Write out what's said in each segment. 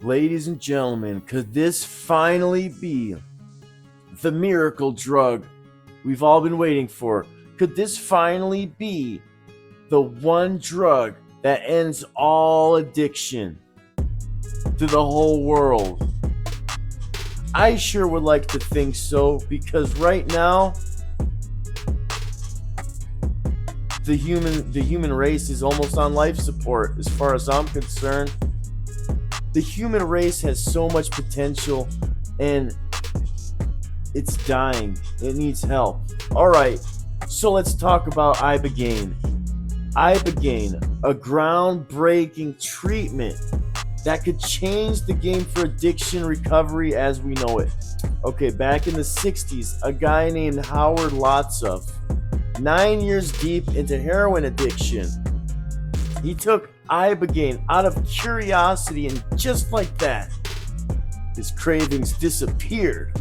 Ladies and gentlemen, could this finally be the miracle drug we've all been waiting for? Could this finally be the one drug that ends all addiction to the whole world? I sure would like to think so, because right now the human race is almost on life support as far as I'm concerned. The human race has so much potential and it's dying. It needs help. Alright, so let's talk about Ibogaine. Ibogaine, a groundbreaking treatment that could change the game for addiction recovery as we know it. Okay, back in the 60s, a guy named Howard Lotzov, 9 years deep into heroin addiction, he took Ibogaine out of curiosity, and just like that, his cravings disappeared.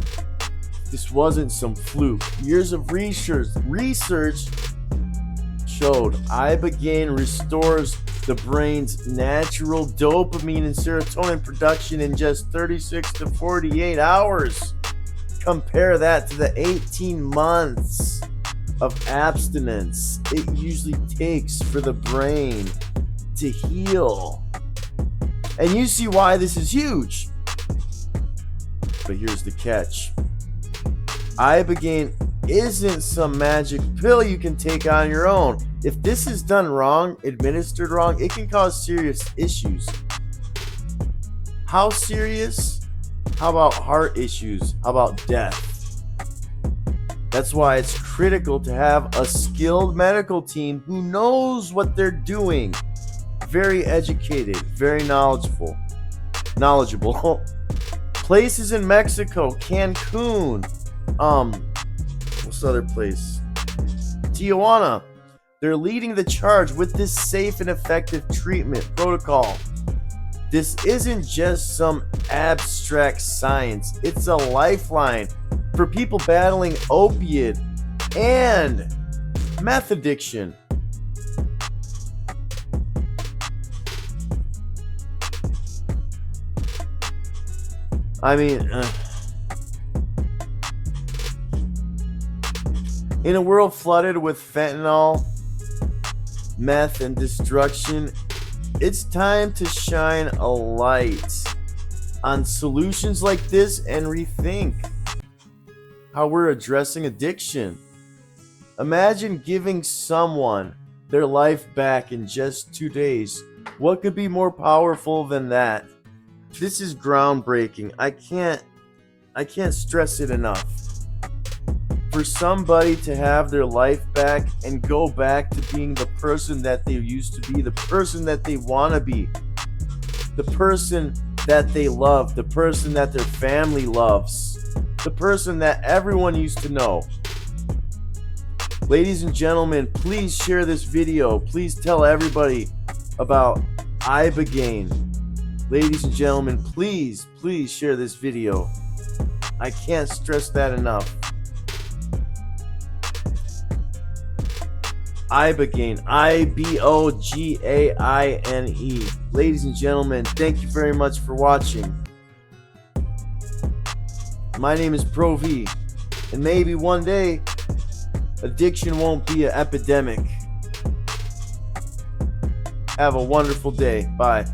This wasn't some fluke. Years of research showed Ibogaine restores the brain's natural dopamine and serotonin production in just 36 to 48 hours. Compare that to the 18 months of abstinence it usually takes for the brain to heal. And you see why this is huge. But here's the catch. Ibogaine isn't some magic pill you can take on your own. If this is done wrong, administered wrong, it can cause serious issues. How serious? How about heart issues? How about death? That's why it's critical to have a skilled medical team who knows what they're doing. Very educated, very knowledgeable. Places in Mexico, Cancun, what's the other place? Tijuana. They're leading the charge with this safe and effective treatment protocol. This isn't just some abstract science. It's a lifeline for people battling opiate and meth addiction. I mean, in a world flooded with fentanyl, meth, and destruction, it's time to shine a light on solutions like this and rethink how we're addressing addiction. Imagine giving someone their life back in just 2 days. What could be more powerful than that? This is groundbreaking. I can't stress it enough. For somebody to have their life back and go back to being the person that they used to be, the person that they want to be, the person that they love, the person that their family loves, the person that everyone used to know. Ladies and gentlemen, please share this video. Please tell everybody about Ibogaine. Ladies and gentlemen, please share this video. I can't stress that enough. Ibogaine, Ibogaine. Ladies and gentlemen, thank you very much for watching. My name is Pro V, and maybe one day addiction won't be an epidemic. Have a wonderful day. Bye.